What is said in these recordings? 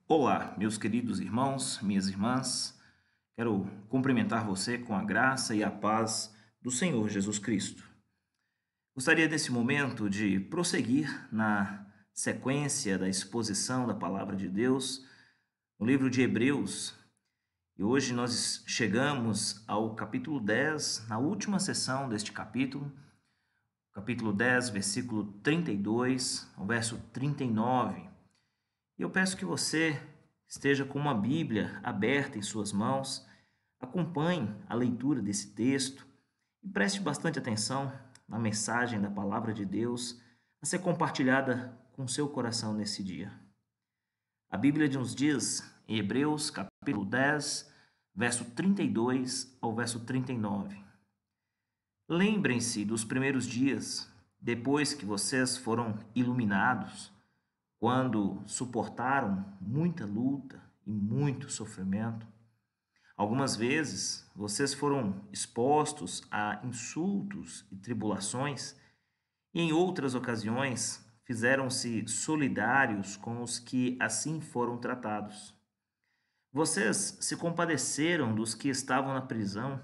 Olá, meus queridos irmãos, minhas irmãs. Quero cumprimentar você com a graça e a paz do Senhor Jesus Cristo. Gostaria nesse momento de prosseguir na sequência da exposição da palavra de Deus no livro de Hebreus. E hoje nós chegamos ao capítulo 10, na última sessão deste capítulo 10, versículo 32 ao verso 39. E eu peço que você esteja com uma Bíblia aberta em suas mãos, acompanhe a leitura desse texto e preste bastante atenção na mensagem da palavra de Deus a ser compartilhada com seu coração nesse dia. A Bíblia nos diz, em Hebreus capítulo 10, verso 32 ao verso 39. Lembrem-se dos primeiros dias, depois que vocês foram iluminados, quando suportaram muita luta e muito sofrimento. Algumas vezes vocês foram expostos a insultos e tribulações, e em outras ocasiões fizeram-se solidários com os que assim foram tratados. Vocês se compadeceram dos que estavam na prisão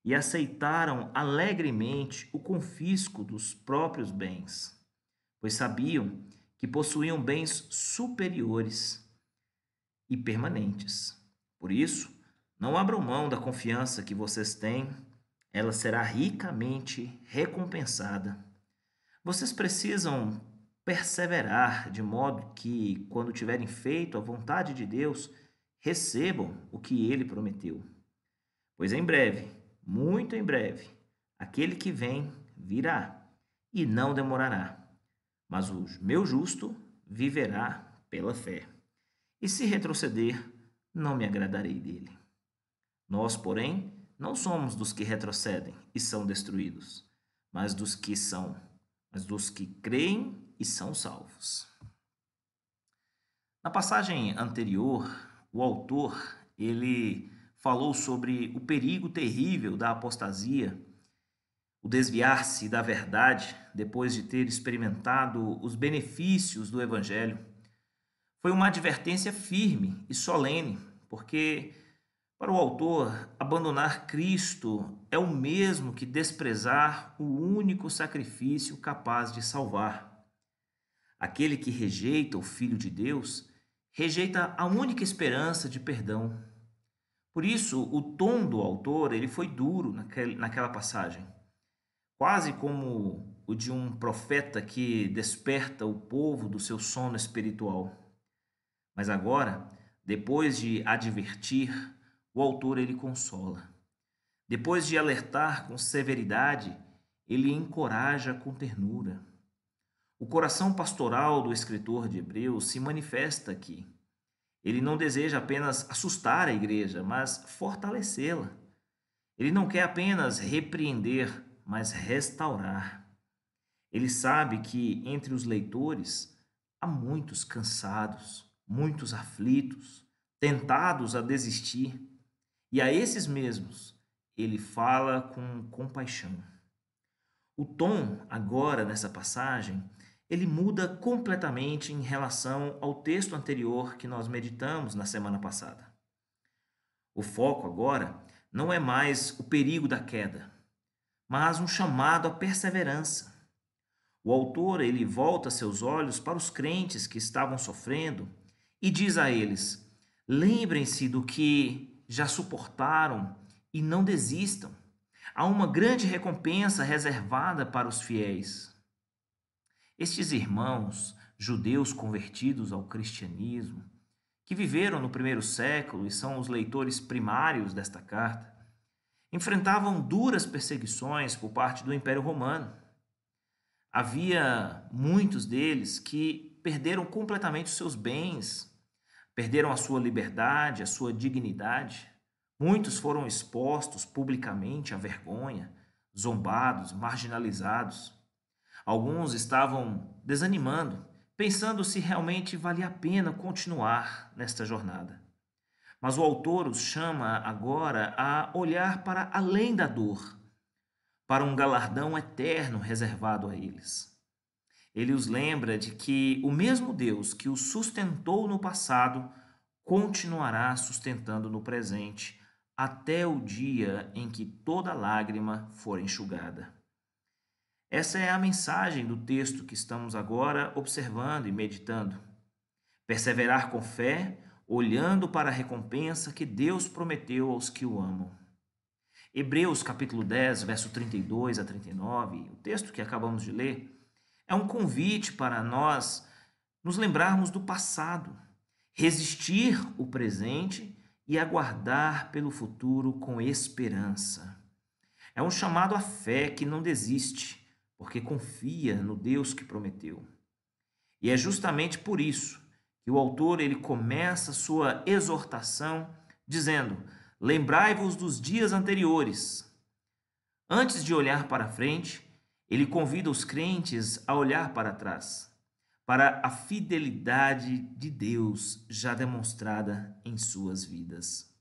e aceitaram alegremente o confisco dos próprios bens, pois sabiam que possuíam bens superiores e permanentes. Por isso, não abram mão da confiança que vocês têm, ela será ricamente recompensada. Vocês precisam perseverar de modo que, quando tiverem feito a vontade de Deus, recebam o que ele prometeu. Pois em breve, muito em breve, aquele que vem virá e não demorará. Mas o meu justo viverá pela fé. E se retroceder, não me agradarei dele. Nós, porém, não somos dos que retrocedem e são destruídos, mas dos que creem e são salvos. Na passagem anterior, o autor, ele falou sobre o perigo terrível da apostasia, o desviar-se da verdade depois de ter experimentado os benefícios do Evangelho. Foi uma advertência firme e solene, porque, para o autor, abandonar Cristo é o mesmo que desprezar o único sacrifício capaz de salvar. Aquele que rejeita o Filho de Deus, rejeita a única esperança de perdão. Por isso, o tom do autor ele foi duro naquela passagem, quase como o de um profeta que desperta o povo do seu sono espiritual. Mas agora, depois de advertir, o autor ele consola. Depois de alertar com severidade, ele encoraja com ternura. O coração pastoral do escritor de Hebreus se manifesta aqui. Ele não deseja apenas assustar a igreja, mas fortalecê-la. Ele não quer apenas repreender, mas restaurar. Ele sabe que entre os leitores há muitos cansados, muitos aflitos, tentados a desistir, e a esses mesmos ele fala com compaixão. O tom agora nessa passagem, ele muda completamente em relação ao texto anterior que nós meditamos na semana passada. O foco agora não é mais o perigo da queda, mas um chamado à perseverança. O autor ele volta seus olhos para os crentes que estavam sofrendo e diz a eles: lembrem-se do que já suportaram e não desistam. Há uma grande recompensa reservada para os fiéis. Estes irmãos, judeus convertidos ao cristianismo, que viveram no primeiro século e são os leitores primários desta carta, enfrentavam duras perseguições por parte do Império Romano. Havia muitos deles que perderam completamente os seus bens, perderam a sua liberdade, a sua dignidade. Muitos foram expostos publicamente à vergonha, zombados, marginalizados. Alguns estavam desanimando, pensando se realmente valia a pena continuar nesta jornada. Mas o autor os chama agora a olhar para além da dor, para um galardão eterno reservado a eles. Ele os lembra de que o mesmo Deus que os sustentou no passado continuará sustentando no presente até o dia em que toda lágrima for enxugada. Essa é a mensagem do texto que estamos agora observando e meditando. Perseverar com fé, olhando para a recompensa que Deus prometeu aos que o amam. Hebreus capítulo 10, verso 32 a 39, o texto que acabamos de ler, é um convite para nós nos lembrarmos do passado, resistir o presente e aguardar pelo futuro com esperança. É um chamado à fé que não desiste, porque confia no Deus que prometeu. E é justamente por isso que o autor ele começa sua exortação dizendo: lembrai-vos dos dias anteriores. Antes de olhar para frente, ele convida os crentes a olhar para trás, para a fidelidade de Deus já demonstrada em suas vidas.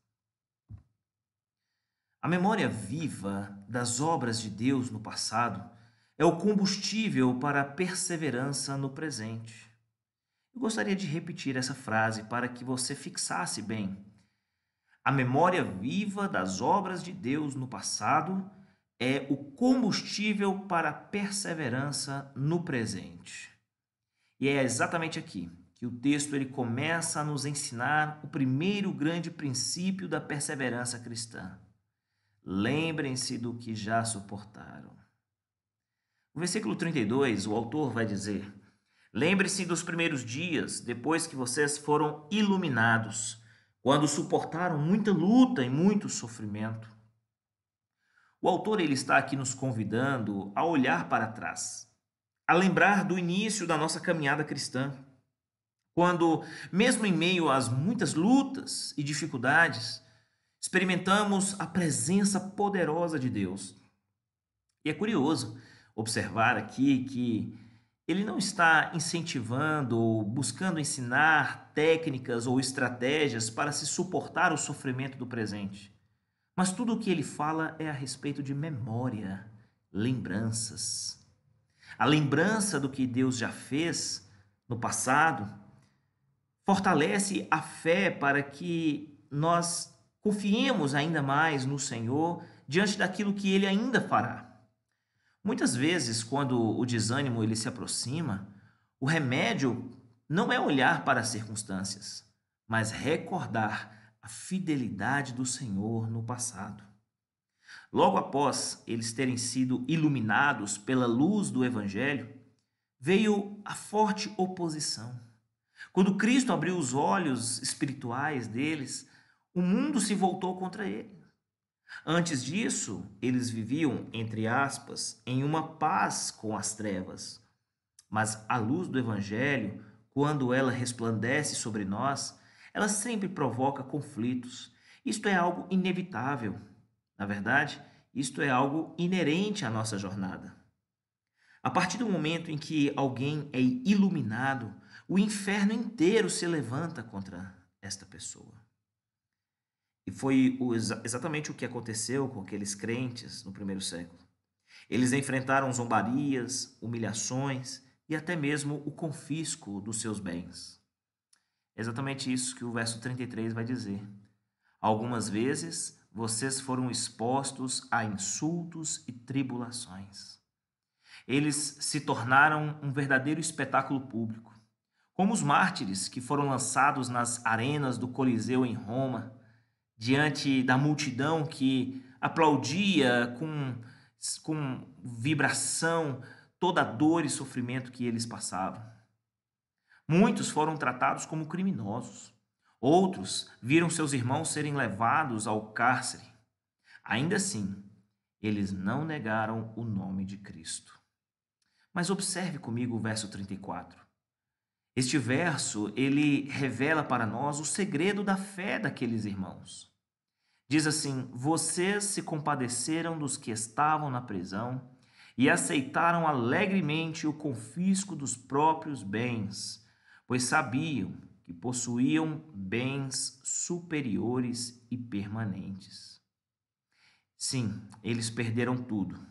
A memória viva das obras de Deus no passado é o combustível para a perseverança no presente. Eu gostaria de repetir essa frase para que você fixasse bem. A memória viva das obras de Deus no passado é o combustível para a perseverança no presente. E é exatamente aqui que o texto ele começa a nos ensinar o primeiro grande princípio da perseverança cristã. Lembrem-se do que já suportaram. No versículo 32, o autor vai dizer: lembre-se dos primeiros dias, depois que vocês foram iluminados, quando suportaram muita luta e muito sofrimento. O autor ele está aqui nos convidando a olhar para trás, a lembrar do início da nossa caminhada cristã, quando, mesmo em meio às muitas lutas e dificuldades, experimentamos a presença poderosa de Deus. E é curioso observar aqui que ele não está incentivando ou buscando ensinar técnicas ou estratégias para se suportar o sofrimento do presente. Mas tudo o que ele fala é a respeito de memória, lembranças. A lembrança do que Deus já fez no passado fortalece a fé para que nós confiemos ainda mais no Senhor diante daquilo que ele ainda fará. Muitas vezes, quando o desânimo ele se aproxima, o remédio não é olhar para as circunstâncias, mas recordar a fidelidade do Senhor no passado. Logo após eles terem sido iluminados pela luz do Evangelho, veio a forte oposição. Quando Cristo abriu os olhos espirituais deles, o mundo se voltou contra ele. Antes disso, eles viviam, entre aspas, em uma paz com as trevas. Mas a luz do Evangelho, quando ela resplandece sobre nós, ela sempre provoca conflitos. Isto é algo inevitável. Na verdade, isto é algo inerente à nossa jornada. A partir do momento em que alguém é iluminado, o inferno inteiro se levanta contra esta pessoa. E foi exatamente o que aconteceu com aqueles crentes no primeiro século. Eles enfrentaram zombarias, humilhações e até mesmo o confisco dos seus bens. É exatamente isso que o verso 33 vai dizer. Algumas vezes vocês foram expostos a insultos e tribulações. Eles se tornaram um verdadeiro espetáculo público, como os mártires que foram lançados nas arenas do Coliseu em Roma, diante da multidão que aplaudia com vibração toda a dor e sofrimento que eles passavam. Muitos foram tratados como criminosos. Outros viram seus irmãos serem levados ao cárcere. Ainda assim, eles não negaram o nome de Cristo. Mas observe comigo o verso 34. Este verso, ele revela para nós o segredo da fé daqueles irmãos. Diz assim: vocês se compadeceram dos que estavam na prisão e aceitaram alegremente o confisco dos próprios bens, pois sabiam que possuíam bens superiores e permanentes. Sim, eles perderam tudo,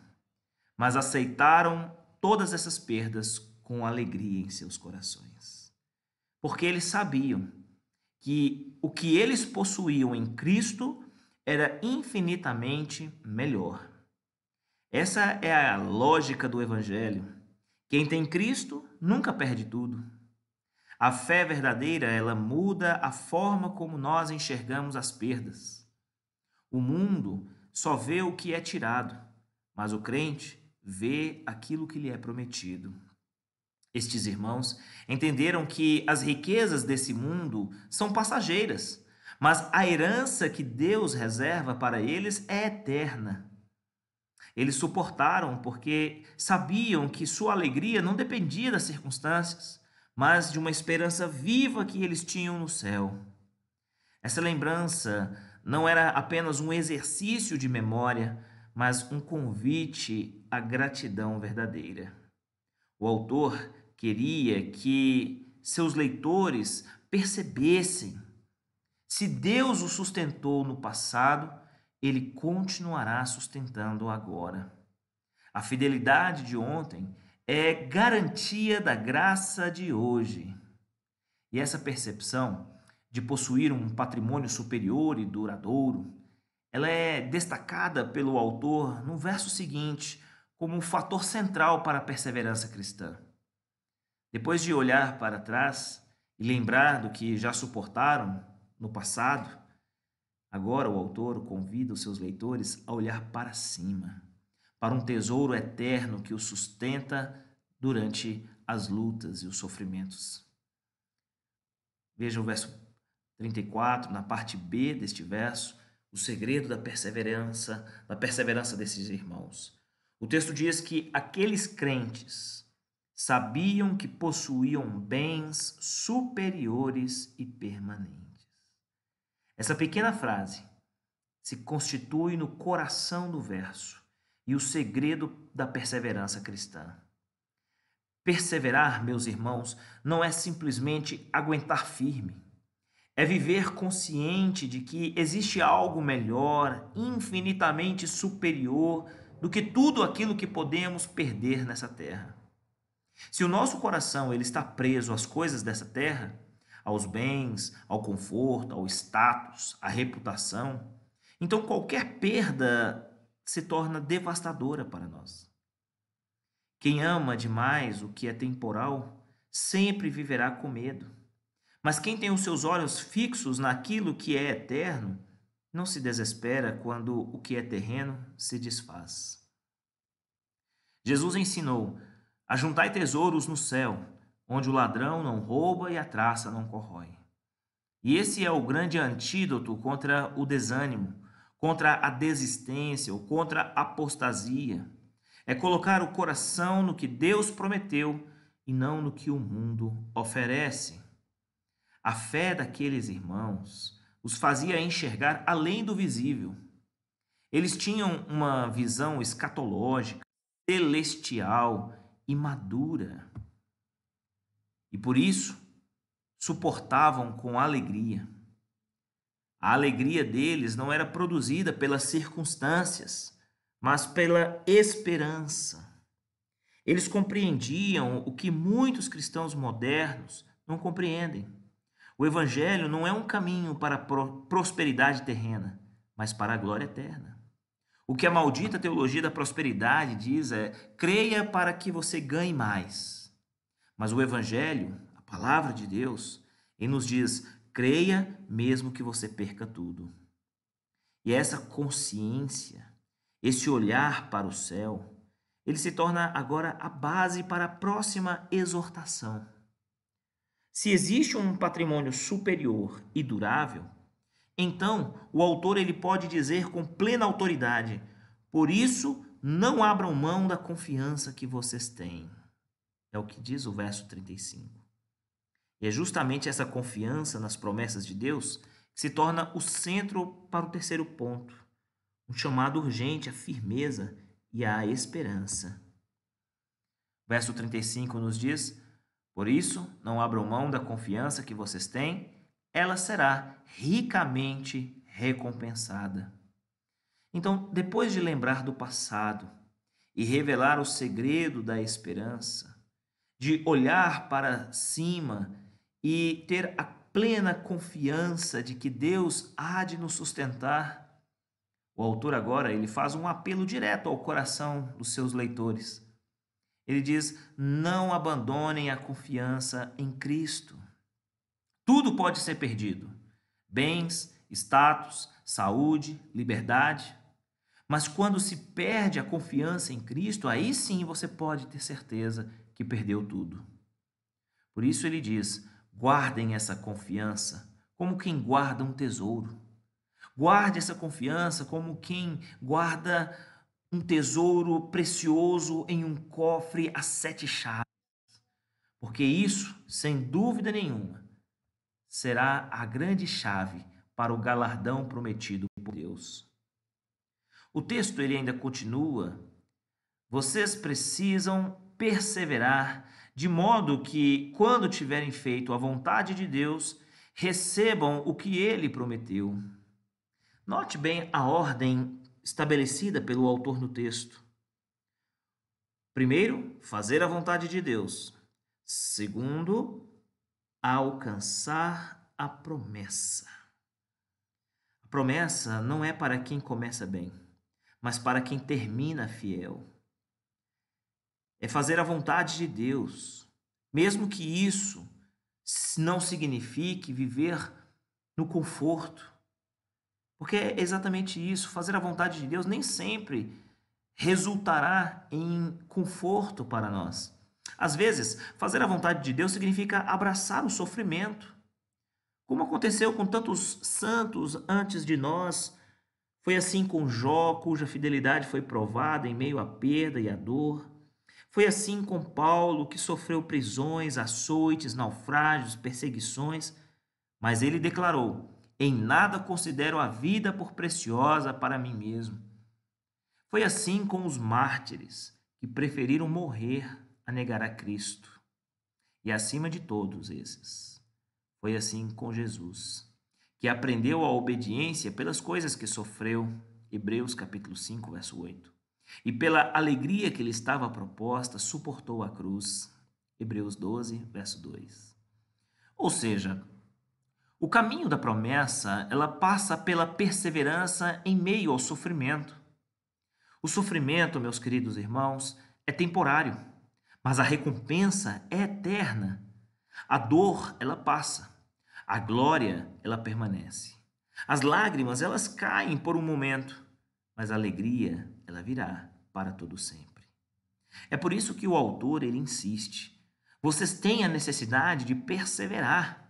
mas aceitaram todas essas perdas com alegria em seus corações, porque eles sabiam que o que eles possuíam em Cristo era infinitamente melhor. Essa é a lógica do Evangelho. Quem tem Cristo nunca perde tudo. A fé verdadeira, ela muda a forma como nós enxergamos as perdas. O mundo só vê o que é tirado, mas o crente vê aquilo que lhe é prometido. Estes irmãos entenderam que as riquezas desse mundo são passageiras, mas a herança que Deus reserva para eles é eterna. Eles suportaram porque sabiam que sua alegria não dependia das circunstâncias, mas de uma esperança viva que eles tinham no céu. Essa lembrança não era apenas um exercício de memória, mas um convite à gratidão verdadeira. O autor queria que seus leitores percebessem: se Deus o sustentou no passado, ele continuará sustentando agora. A fidelidade de ontem é garantia da graça de hoje. E essa percepção de possuir um patrimônio superior e duradouro, ela é destacada pelo autor no verso seguinte como um fator central para a perseverança cristã. Depois de olhar para trás e lembrar do que já suportaram no passado, agora o autor convida os seus leitores a olhar para cima, para um tesouro eterno que os sustenta durante as lutas e os sofrimentos. Veja o verso 34, na parte B deste verso, o segredo da perseverança desses irmãos. O texto diz que aqueles crentes sabiam que possuíam bens superiores e permanentes. Essa pequena frase se constitui no coração do verso e o segredo da perseverança cristã. Perseverar, meus irmãos, não é simplesmente aguentar firme. É viver consciente de que existe algo melhor, infinitamente superior do que tudo aquilo que podemos perder nessa terra. Se o nosso coração ele está preso às coisas dessa terra, aos bens, ao conforto, ao status, à reputação, então qualquer perda se torna devastadora para nós. Quem ama demais o que é temporal sempre viverá com medo. Mas quem tem os seus olhos fixos naquilo que é eterno, não se desespera quando o que é terreno se desfaz. Jesus ensinou: ajuntai tesouros no céu, onde o ladrão não rouba e a traça não corrói. E esse é o grande antídoto contra o desânimo, contra a desistência ou contra a apostasia. É colocar o coração no que Deus prometeu e não no que o mundo oferece. A fé daqueles irmãos os fazia enxergar além do visível. Eles tinham uma visão escatológica, celestial e madura. E por isso, suportavam com alegria. A alegria deles não era produzida pelas circunstâncias, mas pela esperança. Eles compreendiam o que muitos cristãos modernos não compreendem. O Evangelho não é um caminho para a prosperidade terrena, mas para a glória eterna. O que a maldita teologia da prosperidade diz é: creia para que você ganhe mais. Mas o Evangelho, a palavra de Deus, ele nos diz: creia mesmo que você perca tudo. E essa consciência, esse olhar para o céu, ele se torna agora a base para a próxima exortação. Se existe um patrimônio superior e durável, então o autor ele pode dizer com plena autoridade: por isso não abram mão da confiança que vocês têm. É o que diz o verso 35. E é justamente essa confiança nas promessas de Deus que se torna o centro para o terceiro ponto, um chamado urgente à firmeza e à esperança. Verso 35 nos diz: por isso, não abram mão da confiança que vocês têm, ela será ricamente recompensada. Então, depois de lembrar do passado e revelar o segredo da esperança, de olhar para cima e ter a plena confiança de que Deus há de nos sustentar, o autor agora ele faz um apelo direto ao coração dos seus leitores. Ele diz: não abandonem a confiança em Cristo. Tudo pode ser perdido: bens, status, saúde, liberdade. Mas quando se perde a confiança em Cristo, aí sim você pode ter certeza que perdeu tudo. Por isso ele diz: guardem essa confiança como quem guarda um tesouro. Guarde essa confiança como quem guarda um tesouro precioso em um cofre a 7 chaves. Porque isso, sem dúvida nenhuma, será a grande chave para o galardão prometido por Deus. O texto ele ainda continua: vocês precisam perseverar, de modo que, quando tiverem feito a vontade de Deus, recebam o que ele prometeu. Note bem a ordem estabelecida pelo autor no texto. Primeiro, fazer a vontade de Deus. Segundo, alcançar a promessa. A promessa não é para quem começa bem, mas para quem termina fiel. É fazer a vontade de Deus, mesmo que isso não signifique viver no conforto. Porque é exatamente isso, fazer a vontade de Deus nem sempre resultará em conforto para nós. Às vezes, fazer a vontade de Deus significa abraçar o sofrimento. Como aconteceu com tantos santos antes de nós, foi assim com Jó, cuja fidelidade foi provada em meio à perda e à dor. Foi assim com Paulo, que sofreu prisões, açoites, naufrágios, perseguições, mas ele declarou: em nada considero a vida por preciosa para mim mesmo. Foi assim com os mártires, que preferiram morrer a negar a Cristo. E acima de todos esses, foi assim com Jesus, que aprendeu a obediência pelas coisas que sofreu, Hebreus capítulo 5, verso 8. E pela alegria que lhe estava proposta, suportou a cruz, Hebreus 12, verso 2. Ou seja, o caminho da promessa, ela passa pela perseverança em meio ao sofrimento. O sofrimento, meus queridos irmãos, é temporário, mas a recompensa é eterna. A dor, ela passa. A glória, ela permanece. As lágrimas, elas caem por um momento, mas a alegria, ela virá para todo sempre. É por isso que o autor, ele insiste: vocês têm a necessidade de perseverar.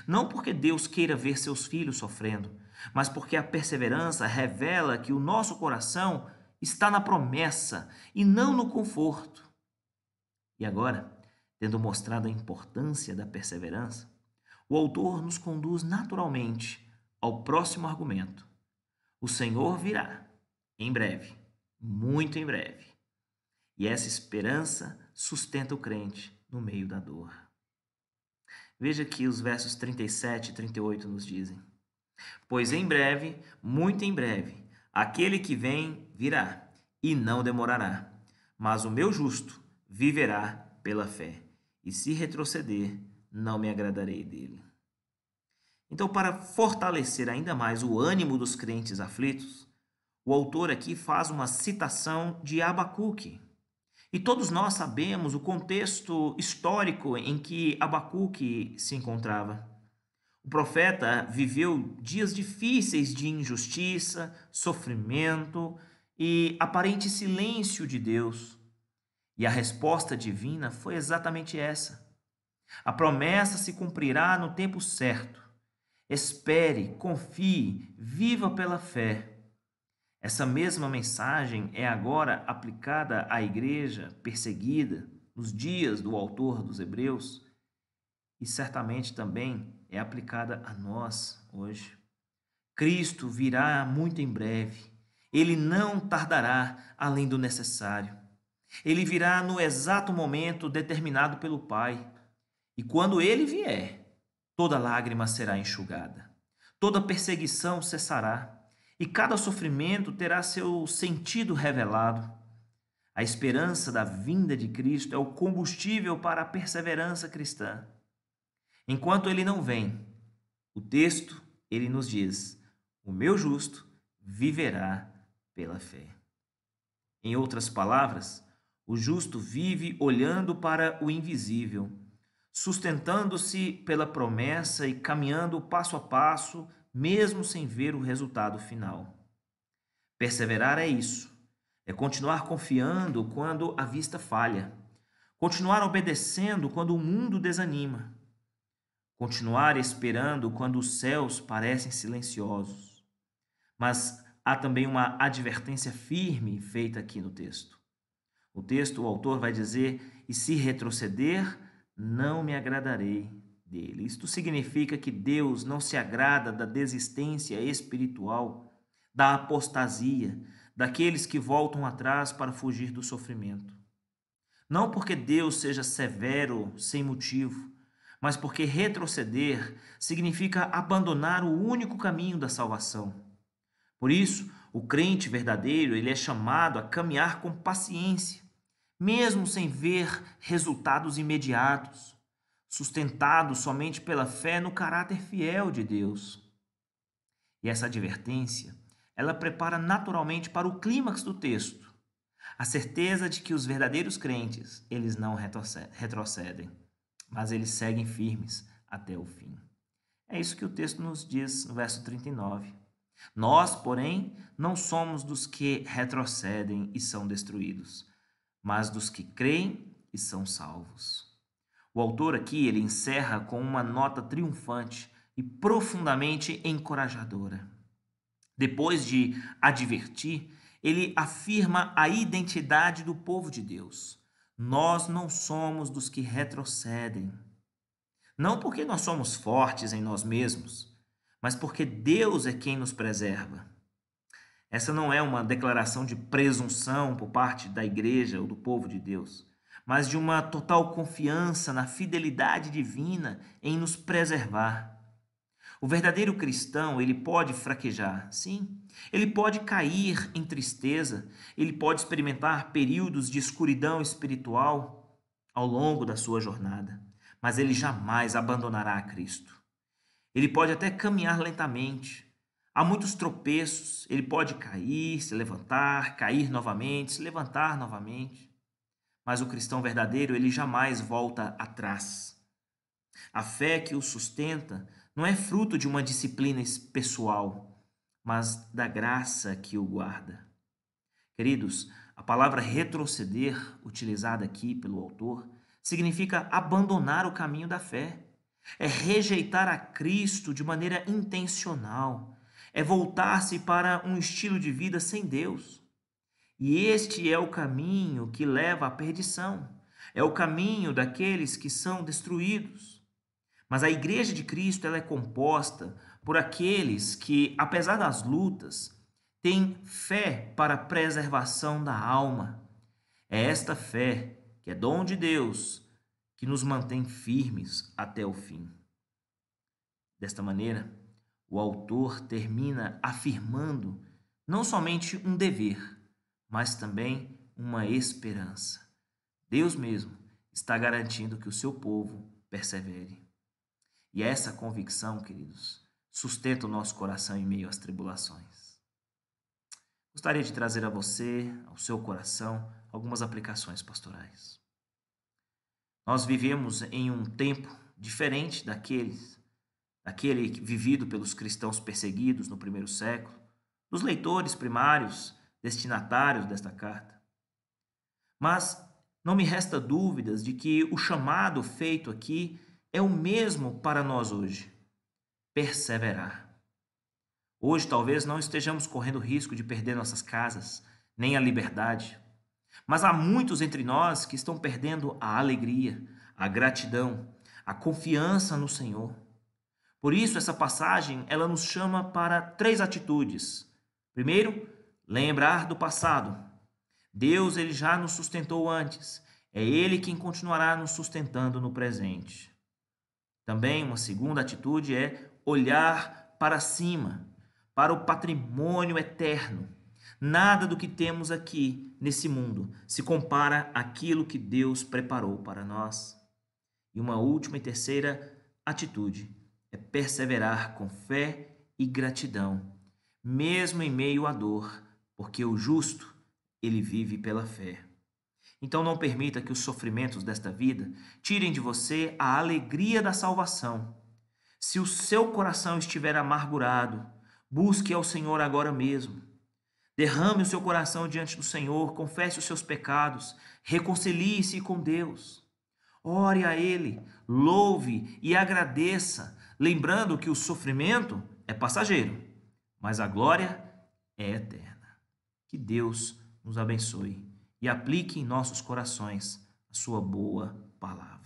Não porque Deus queira ver seus filhos sofrendo, mas porque a perseverança revela que o nosso coração está na promessa e não no conforto. E agora, tendo mostrado a importância da perseverança, o autor nos conduz naturalmente ao próximo argumento. O Senhor virá, em breve, muito em breve. E essa esperança sustenta o crente no meio da dor. Veja que os versos 37 e 38 nos dizem: pois em breve, muito em breve, aquele que vem virá, e não demorará. Mas o meu justo viverá pela fé, e se retroceder, não me agradarei dele. Então, para fortalecer ainda mais o ânimo dos crentes aflitos, o autor aqui faz uma citação de Abacuque. E todos nós sabemos o contexto histórico em que Abacuque se encontrava. O profeta viveu dias difíceis de injustiça, sofrimento e aparente silêncio de Deus. E a resposta divina foi exatamente essa: a promessa se cumprirá no tempo certo. Espere, confie, viva pela fé. Essa mesma mensagem é agora aplicada à igreja perseguida nos dias do autor dos Hebreus e certamente também é aplicada a nós hoje. Cristo virá muito em breve. Ele não tardará além do necessário. Ele virá no exato momento determinado pelo Pai. E quando ele vier, toda lágrima será enxugada, toda perseguição cessará e cada sofrimento terá seu sentido revelado. A esperança da vinda de Cristo é o combustível para a perseverança cristã. Enquanto ele não vem, O texto, ele nos diz: o meu justo viverá pela fé. Em outras palavras, o justo vive olhando para o invisível, sustentando-se pela promessa e caminhando passo a passo, mesmo sem ver o resultado final. Perseverar é isso, é continuar confiando quando a vista falha, continuar obedecendo quando o mundo desanima, continuar esperando quando os céus parecem silenciosos. Mas há também uma advertência firme feita aqui no texto. O autor vai dizer: e se retroceder, não me agradarei dele. Isto significa que Deus não se agrada da desistência espiritual, da apostasia, daqueles que voltam atrás para fugir do sofrimento. Não porque Deus seja severo sem motivo, mas porque retroceder significa abandonar o único caminho da salvação. Por isso, o crente verdadeiro, ele é chamado a caminhar com paciência, mesmo sem ver resultados imediatos, sustentado somente pela fé no caráter fiel de Deus. E essa advertência, ela prepara naturalmente para o clímax do texto, a certeza de que os verdadeiros crentes, eles não retrocedem, mas eles seguem firmes até o fim. É isso que o texto nos diz no verso 39. Nós, porém, não somos dos que retrocedem e são destruídos, mas dos que creem e são salvos. O autor aqui, ele encerra com uma nota triunfante e profundamente encorajadora. Depois de advertir, ele afirma a identidade do povo de Deus. Nós não somos dos que retrocedem. Não porque nós somos fortes em nós mesmos, mas porque Deus é quem nos preserva. Essa não é uma declaração de presunção por parte da igreja ou do povo de Deus, mas de uma total confiança na fidelidade divina em nos preservar. O verdadeiro cristão, ele pode fraquejar, sim. Ele pode cair em tristeza, ele pode experimentar períodos de escuridão espiritual ao longo da sua jornada, mas ele jamais abandonará a Cristo. Ele pode até caminhar lentamente. Há muitos tropeços, ele pode cair, se levantar, cair novamente, se levantar novamente. Mas o cristão verdadeiro, ele jamais volta atrás. A fé que o sustenta não é fruto de uma disciplina pessoal, mas da graça que o guarda. Queridos, a palavra retroceder, utilizada aqui pelo autor, significa abandonar o caminho da fé. É rejeitar a Cristo de maneira intencional. É voltar-se para um estilo de vida sem Deus. E este é o caminho que leva à perdição. É o caminho daqueles que são destruídos. Mas a Igreja de Cristo, ela é composta por aqueles que, apesar das lutas, têm fé para a preservação da alma. É esta fé, que é dom de Deus, que nos mantém firmes até o fim. Desta maneira, o autor termina afirmando não somente um dever, mas também uma esperança. Deus mesmo está garantindo que o seu povo persevere. E essa convicção, queridos, sustenta o nosso coração em meio às tribulações. Gostaria de trazer a você, ao seu coração, algumas aplicações pastorais. Nós vivemos em um tempo diferente daquele vivido pelos cristãos perseguidos no primeiro século, dos leitores primários, destinatários desta carta. Mas não me resta dúvidas de que o chamado feito aqui é o mesmo para nós hoje: perseverar. Hoje talvez não estejamos correndo risco de perder nossas casas, nem a liberdade, mas há muitos entre nós que estão perdendo a alegria, a gratidão, a confiança no Senhor. Por isso, essa passagem, ela nos chama para 3 atitudes. Primeiro, lembrar do passado. Deus, ele já nos sustentou antes. É Ele quem continuará nos sustentando no presente. Também uma segunda atitude é olhar para cima, para o patrimônio eterno. Nada do que temos aqui nesse mundo se compara àquilo que Deus preparou para nós. E uma última e terceira atitude é perseverar com fé e gratidão, mesmo em meio à dor, porque o justo, ele vive pela fé. Então não permita que os sofrimentos desta vida tirem de você a alegria da salvação. Se o seu coração estiver amargurado, busque ao Senhor agora mesmo. Derrame o seu coração diante do Senhor, confesse os seus pecados, reconcilie-se com Deus. Ore a Ele, louve e agradeça, lembrando que o sofrimento é passageiro, mas a glória é eterna. Que Deus nos abençoe e aplique em nossos corações a sua boa palavra.